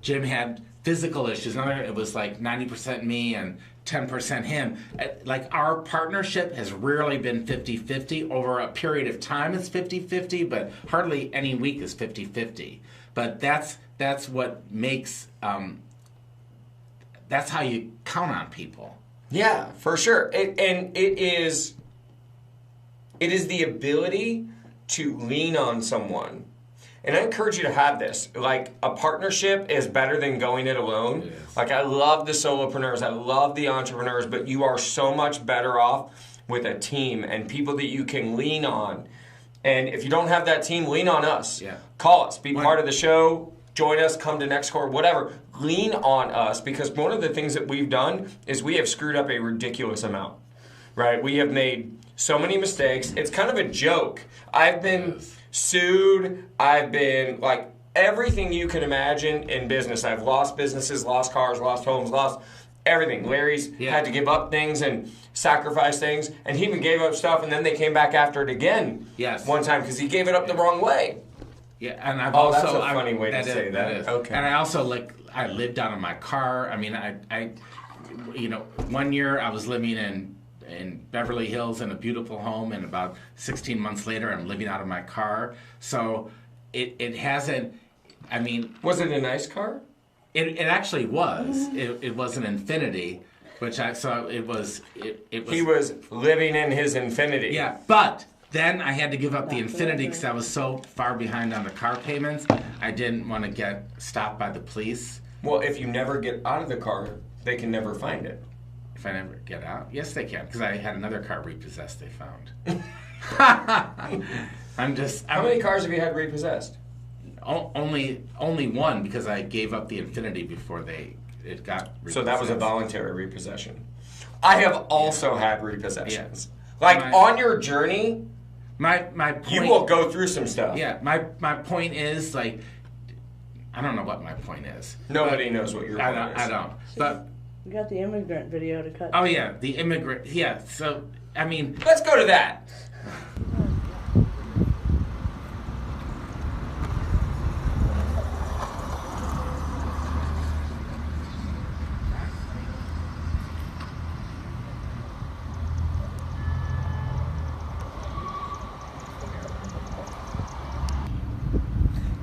Jim had physical issues. It was like 90% me and 10% him. Like our partnership has rarely been 50-50. Over a period of time it's 50-50, but hardly any week is 50-50. But that's what makes, that's how you count on people. Yeah, for sure. It is the ability to lean on someone. And I encourage you to have this. Like, a partnership is better than going it alone. Yes. Like, I love the solopreneurs. I love the entrepreneurs. But you are so much better off with a team and people that you can lean on. And if you don't have that team, lean on us. Yeah. Call us. Be part of the show. Join us. Come to NextCore. Whatever. Lean on us. Because one of the things that we've done is we have screwed up a ridiculous amount. Right? We have made so many mistakes. It's kind of a joke. I've been sued. I've been like everything you can imagine in business. I've lost businesses, lost cars, lost homes, lost everything. Larry's had to give up things and sacrifice things, and he even gave up stuff, and then they came back after it again. Yes. One time because he gave it up the wrong way. Yeah, and I've Oh, also that's a funny way to say that. is. Okay. And I also I lived out of my car. I mean, I 1 year I was living in Beverly Hills in a beautiful home, and about 16 months later I'm living out of my car. So it hasn't, I mean... Was it a nice car? It actually was. It was an Infiniti, it was... He was living in his Infiniti. Yeah, but then I had to give up the Infiniti because I was so far behind on the car payments. I didn't want to get stopped by the police. Well, if you never get out of the car, they can never find it. If I never get out? Yes, they can, because I had another car repossessed they found. How many cars have you had repossessed? Only one, because I gave up the Infiniti before it got repossessed. So that was a voluntary repossession. I have also had repossessions. Yeah. Like, on your journey, My point. You will go through some stuff. Yeah, my point is like, I don't know what my point is. Nobody knows what your point is. I don't. But You got the immigrant video to cut. oh yeah, the immigrant. Yeah. So I mean, Let's go to that.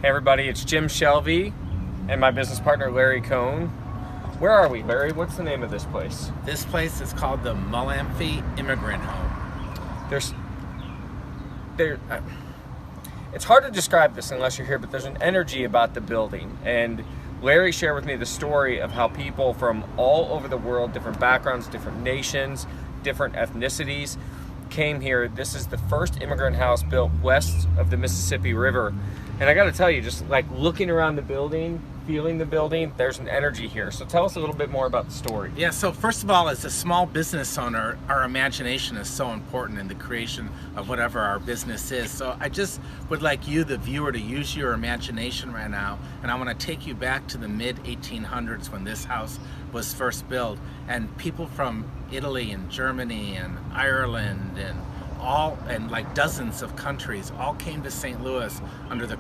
Hey everybody, it's Jim Shelby and my business partner Larry Cohn. Where are we, Larry? What's the name of this place? this place is called the Mullanphy Immigrant Home. It's hard to describe this unless you're here, but there's an energy about the building. And Larry shared with me the story of how people from all over the world, different backgrounds, different nations, different ethnicities, came here. This is the first immigrant house built west of the Mississippi River. And I got to tell you, just like looking around the building, feeling the building, there's an energy here. So tell us a little bit more about the story. Yeah, so first of all, as a small business owner, our imagination is so important in the creation of whatever our business is. So I just would like you, the viewer, to use your imagination right now, and I want to take you back to the mid-1800s when this house was first built, and people from Italy and Germany and Ireland and like dozens of countries all came to St. Louis under the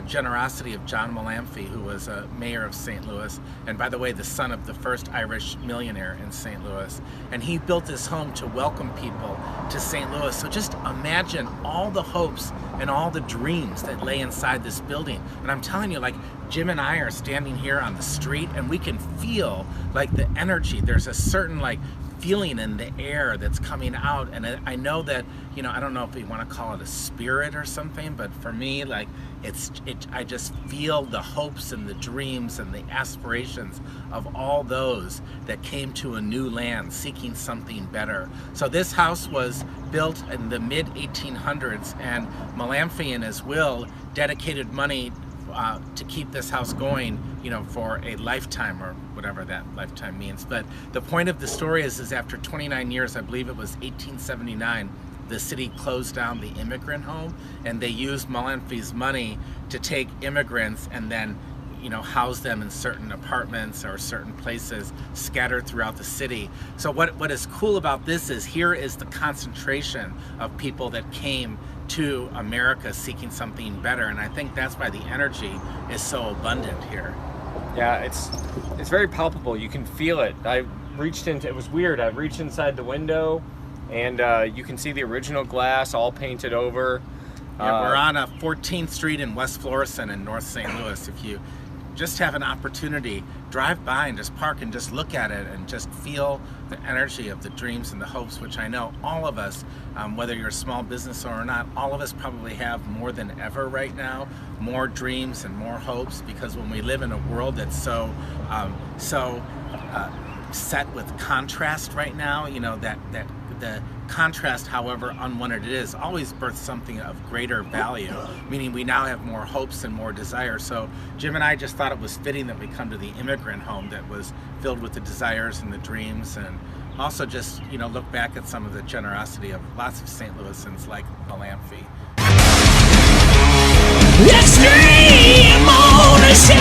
generosity of John Mullanphy, who was a mayor of St. Louis, and by the way, the son of the first Irish millionaire in St. Louis. And he built this home to welcome people to St. Louis. So just imagine all the hopes and all the dreams that lay inside this building. And I'm telling you, like, Jim and I are standing here on the street and we can feel like the energy. There's a certain like feeling in the air that's coming out, and I know that, you know, I don't know if we want to call it a spirit or something, but for me, like, I just feel the hopes and the dreams and the aspirations of all those that came to a new land seeking something better. So this house was built in the mid-1800s, and Mullanphy in his will dedicated money to keep this house going, you know, for a lifetime, or whatever that lifetime means. But the point of the story is after 29 years, I believe it was 1879, the city closed down the immigrant home, and they used Mullanphy's money to take immigrants and then, you know, house them in certain apartments or certain places scattered throughout the city. So what is cool about this is here is the concentration of people that came to America seeking something better, and I think that's why the energy is so abundant here. Yeah, it's very palpable. You can feel it. It was weird. I reached inside the window, and you can see the original glass all painted over. Yeah, we're on 14th Street in West Florissant in North St. Louis. If you just have an opportunity, drive by and just park and just look at it and just feel the energy of the dreams and the hopes, which I know all of us, whether you're a small business owner or not, all of us probably have more than ever right now, more dreams and more hopes, because when we live in a world that's so set with contrast right now, you know, that the contrast, however unwanted it is, always births something of greater value, meaning we now have more hopes and more desire. So Jim and I just thought it was fitting that we come to the immigrant home that was filled with the desires and the dreams, and also just, you know, look back at some of the generosity of lots of St. Louisans like Mullanphy. Extreme ownership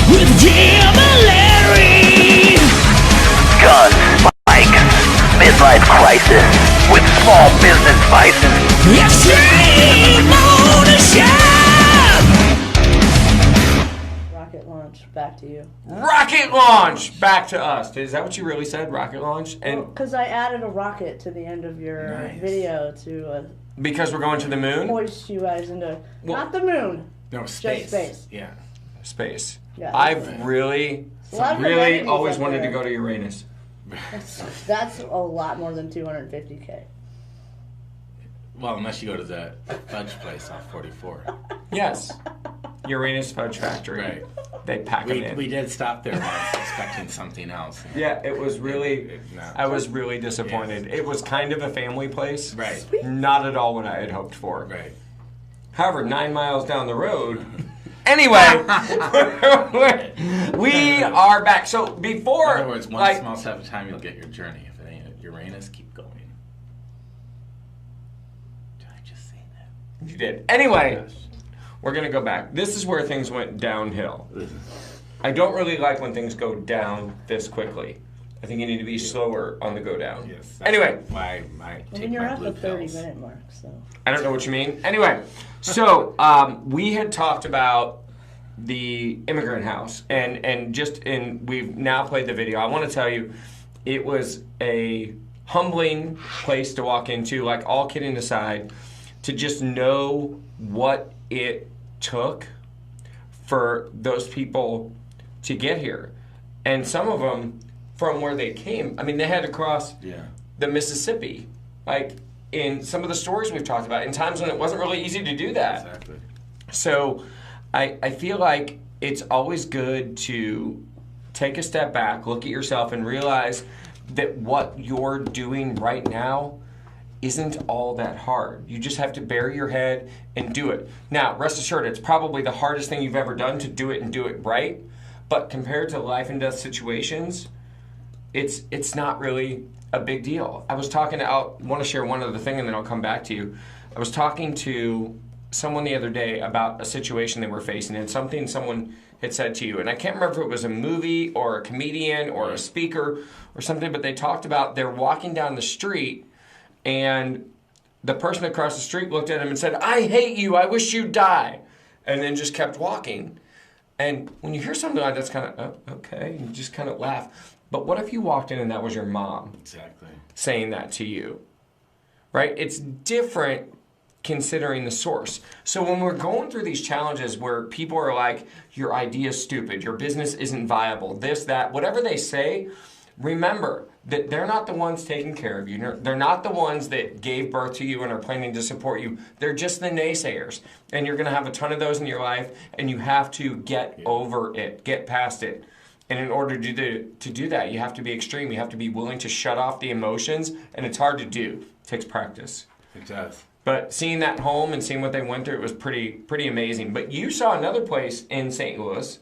with Jim and Larry. Guns, spikes, midlife crisis with small business vices. Extreme ownership. Rocket launch, back to you. Rocket launch! Back to us. Is that what you really said? Rocket launch? And Because I added a rocket to the end of your Nice. video to because we're going to the moon? hoist you guys into, Well- not the moon. No, space. space. Yeah. Space. Yeah. I've really A lot of really amenities always up wanted to there. go to Uranus. That's a lot more than 250K. Well, unless you go to the fudge place off 44. Yes. Uranus Fudge Factory. Right. They pack them in. We did stop there once expecting something else. Yeah, it was really, No. I was really disappointed. It was kind of a family place. Right. Not at all what I had hoped for. Right. However, 9 miles down the road. Anyway, we are back. So before, In other words, one like, small step at a time, you'll get your journey. If it ain't Uranus, keep going. You did. Anyway, we're going to go back. This is where things went downhill. I don't really like when things go down this quickly. I think you need to be slower on the go down. Yes. Anyway. Why I I take mean, you're my at blue the pills. 30-minute mark, so. I don't know what you mean. Anyway, so we had talked about the immigrant house, and we've now played the video. I want to tell you, it was a humbling place to walk into, like all kidding aside, to just know what it took for those people to get here. And some of them, from where they came, I mean, they had to cross the Mississippi, like in some of the stories we've talked about, in times when it wasn't really easy to do that. Exactly. So I feel like it's always good to take a step back, look at yourself, and realize that what you're doing right now isn't all that hard. You just have to bury your head and do it. Now, rest assured, it's probably the hardest thing you've ever done to do it and do it right. But compared to life and death situations, it's not really a big deal. I was talking to, I want to share one other thing and then I'll come back to you. I was talking to someone the other day about a situation they were facing and something someone had said to you. And I can't remember if it was a movie or a comedian or a speaker or something, but they talked about they're walking down the street and the person across the street looked at him and said, "I hate you, I wish you'd die," and then just kept walking. And when you hear something like that, it's kind of, oh, okay, and you just kind of laugh. But what if you walked in and that was your mom Exactly. saying that to you, right? It's different considering the source. So when we're going through these challenges where people are like, your idea's stupid, your business isn't viable, this, that, whatever they say, remember that they're not the ones taking care of you. They're not the ones that gave birth to you and are planning to support you. They're just the naysayers. And you're going to have a ton of those in your life, and you have to get over it, get past it. And in order to do that, you have to be extreme. You have to be willing to shut off the emotions, and it's hard to do. It takes practice. It does. But seeing that home and seeing what they went through, it was pretty amazing. But you saw another place in St. Louis,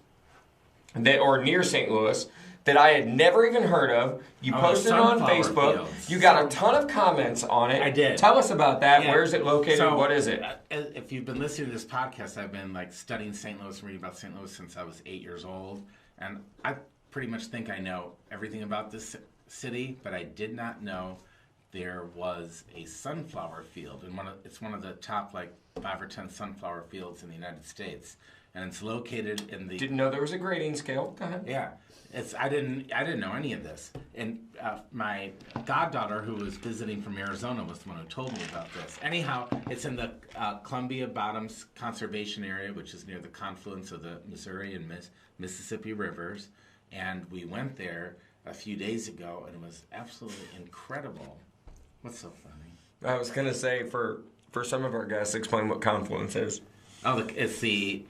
or near St. Louis, that I had never even heard of. You posted it on Sunflower Facebook. Fields. You got a ton of comments on it. I did. Tell us about that. Yeah. Where is it located? So, what is it? If you've been listening to this podcast, I've been like studying St. Louis and reading about St. Louis since I was 8 years old, and I pretty much think I know everything about this city, but I did not know there was a sunflower field, and it's one of the top like 5 or 10 sunflower fields in the United States, and it's located in the. Didn't know there was a grading scale. Go ahead. Yeah, I didn't know any of this, and my goddaughter, who was visiting from Arizona, was the one who told me about this. Anyhow, it's in the Columbia Bottoms Conservation Area, which is near the confluence of the Missouri and Mississippi rivers, and we went there a few days ago, and it was absolutely incredible. What's so funny? I was gonna say for some of our guests, explain what confluence is. Oh, it's the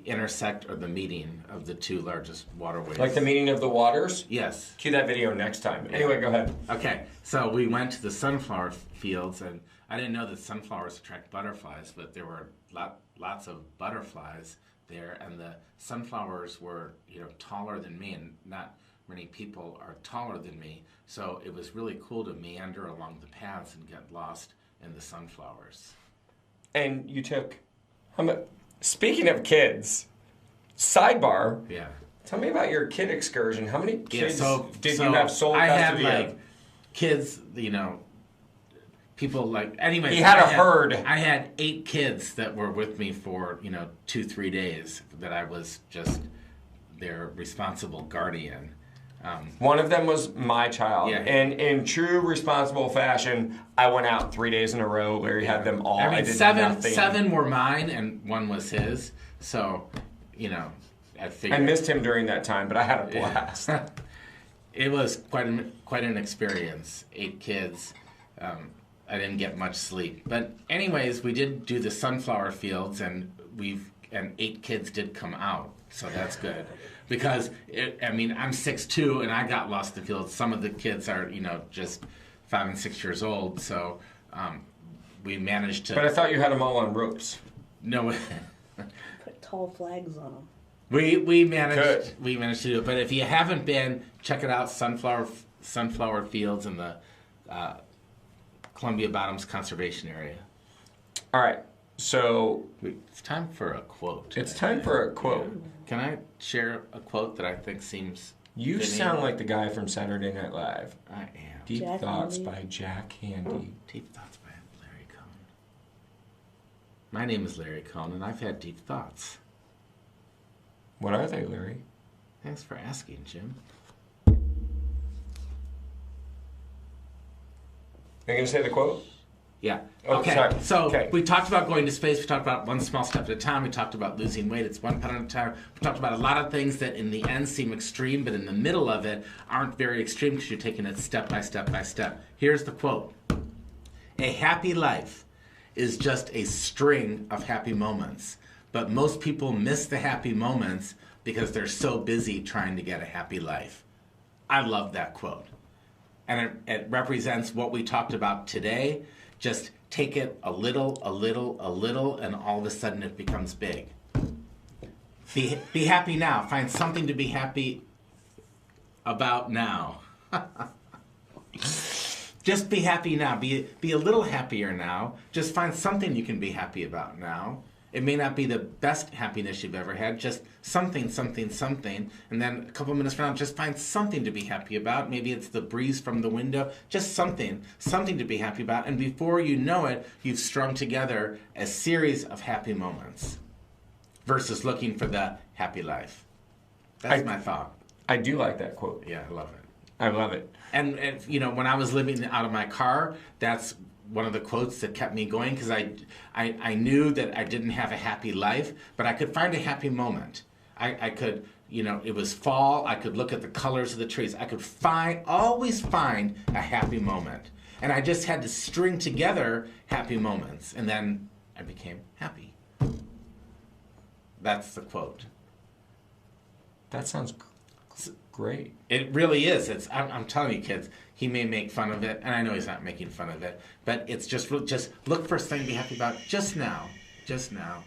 intersect or the meeting of the two largest waterways. Like the meeting of the waters? Yes. Cue that video next time. Anyway, go ahead. Okay, so we went to the sunflower fields, and I didn't know that sunflowers attract butterflies, but there were lots of butterflies there, and the sunflowers were, taller than me, and not many people are taller than me. So it was really cool to meander along the paths and get lost in the sunflowers. And you took, speaking of kids, sidebar. Yeah. Tell me about your kid excursion. How many kids did so you have sole I custody had of? kids, people anyway. He had a herd. I had 8 kids that were with me for 2-3 days that I was just their responsible guardian. One of them was my child, Yeah. and in true responsible fashion, I went out 3 days in a row. Larry had them all. I mean, did nothing. seven were mine and 1 was his. So, I figured I missed him during that time, but I had a blast. it was quite an experience. 8 kids. I didn't get much sleep, but anyways, we did do the sunflower fields, and 8 kids did come out, so that's good. Because I'm 6'2", and I got lost in the field. Some of the kids are just 5 and 6 years old, so we managed to. But I thought you had them all on ropes. No. Put tall flags on them. We managed Good. we managed to do it. But if you haven't been, check it out. Sunflower fields in the Columbia Bottoms Conservation Area. All right. So It's time for a quote. it's time for a quote. Can I share a quote that I think seems You fitting? sound like the guy from Saturday Night Live. I am. Deep Jack Thoughts Handy. by Jack Handy. Deep Thoughts by Larry Cohn. My name is Larry Cohn, and I've had deep thoughts. What are they, Larry? Thanks for asking, Jim. Are you going to say the quote? Yeah. Oh, Okay. sorry. So Okay. we talked about going to space. We talked about one small step at a time. We talked about losing weight. It's one pound at a time. We talked about a lot of things that in the end seem extreme, but in the middle of it aren't very extreme because you're taking it step by step by step. Here's the quote. A happy life is just a string of happy moments, but most people miss the happy moments because they're so busy trying to get a happy life. I love that quote. And it represents what we talked about today. Just take it a little, and all of a sudden it becomes big. Be happy now. Find something to be happy about now. Just be happy now. Be a little happier now. Just find something you can be happy about now. It may not be the best happiness you've ever had, just something. And then a couple minutes from now, just find something to be happy about. Maybe it's the breeze from the window, just something to be happy about. And before you know it, you've strung together a series of happy moments versus looking for the happy life. That's my thought. I do like that quote. Yeah, I love it. I love it. And you know, when I was living out of my car, that's one of the quotes that kept me going because I knew that I didn't have a happy life, but I could find a happy moment. I could, you know, it was fall. I could look at the colors of the trees. I could always find a happy moment. And I just had to string together happy moments. And then I became happy. That's the quote. That sounds great. It really is. I'm telling you, kids, he may make fun of it, and I know he's not making fun of it, but it's just look for something to be happy about just now. Just now.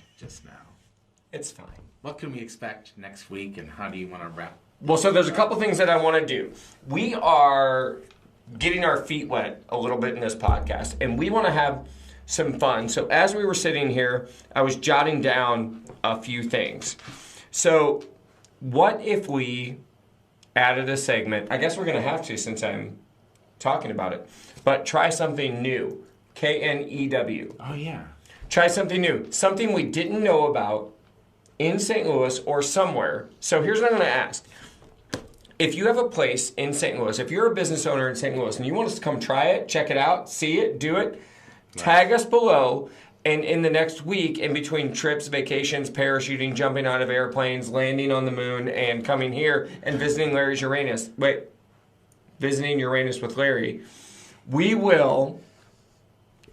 It's fine. What can we expect next week, and how do you want to wrap? Well, so there's a couple things that I want to do. We are getting our feet wet a little bit in this podcast, and we want to have some fun. So as we were sitting here, I was jotting down a few things. So what if we added a segment? I guess we're going to have to since I'm talking about it. But try something new. KNEW. Oh, yeah. Try something new. Something we didn't know about in St. Louis or somewhere. So here's what I'm going to ask. If you have a place in St. Louis, if you're a business owner in St. Louis and you want us to come try it, check it out, see it, do it, tag us below. And in the next week, in between trips, vacations, parachuting, jumping out of airplanes, landing on the moon, and coming here and visiting visiting Uranus with Larry, we will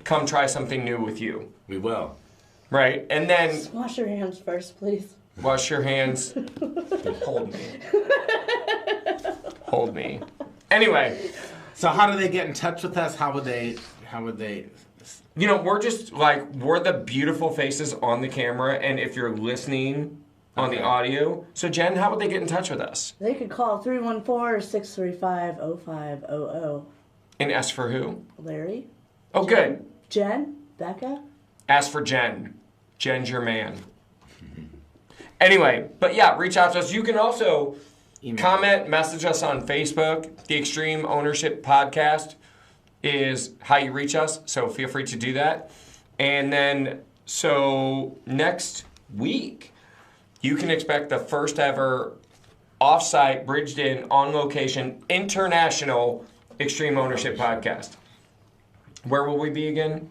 come try something new with you. We will. Right? And then Wash your hands first, please. wash your hands. Hold me. Hold me. Anyway, So how do they get in touch with us? How would they? you know, we're just like, we're the beautiful faces on the camera, and if you're listening on the audio. So, Jen, how would they get in touch with us? They could call 314-635-0500. And ask for who? Larry? Oh, good. Jen? Becca? Ask for Jen. Jen's your man. Anyway, but yeah, reach out to us. You can also comment, message us on Facebook. The Extreme Ownership Podcast is how you reach us, so feel free to do that. And then, so next week, you can expect the first ever off-site, bridged in, on location, international Extreme Ownership Podcast. Where will we be again?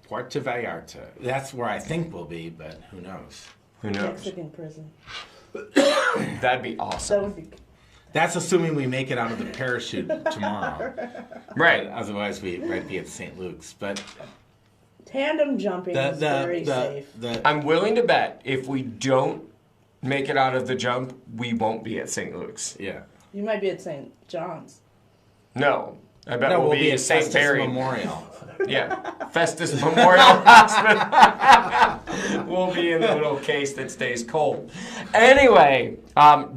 Puerto Vallarta. That's where I think we'll be, but who knows? Who knows? Mexican prison. That'd be awesome. That would be... That's assuming we make it out of the parachute tomorrow. Right. Otherwise, we might be at St. Luke's. But Tandem jumping is very safe. I'm willing to bet if we don't make it out of the jump, we won't be at St. Luke's. Yeah. You might be at St. John's. No. I bet No, we'll be at St. Festus Barry. Memorial. Yeah. Festus Memorial Hospital. We'll be in the little case that stays cold. Anyway,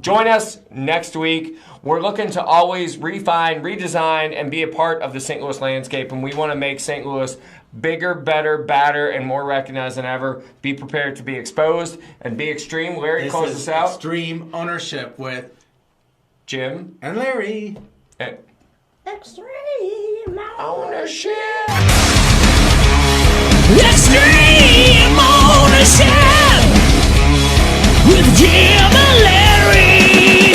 join us next week. We're looking to always refine, redesign, and be a part of the St. Louis landscape, and we want to make St. Louis bigger, better, badder, and more recognized than ever. Be prepared to be exposed and be extreme. Larry, This close is us out. Extreme Ownership with Jim. and Larry. And Extreme ownership. Extreme ownership with Jim and Larry.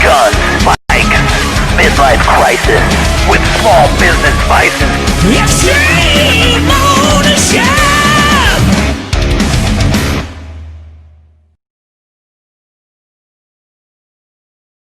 Guns, spikes, midlife crisis with small business vices. Extreme ownership.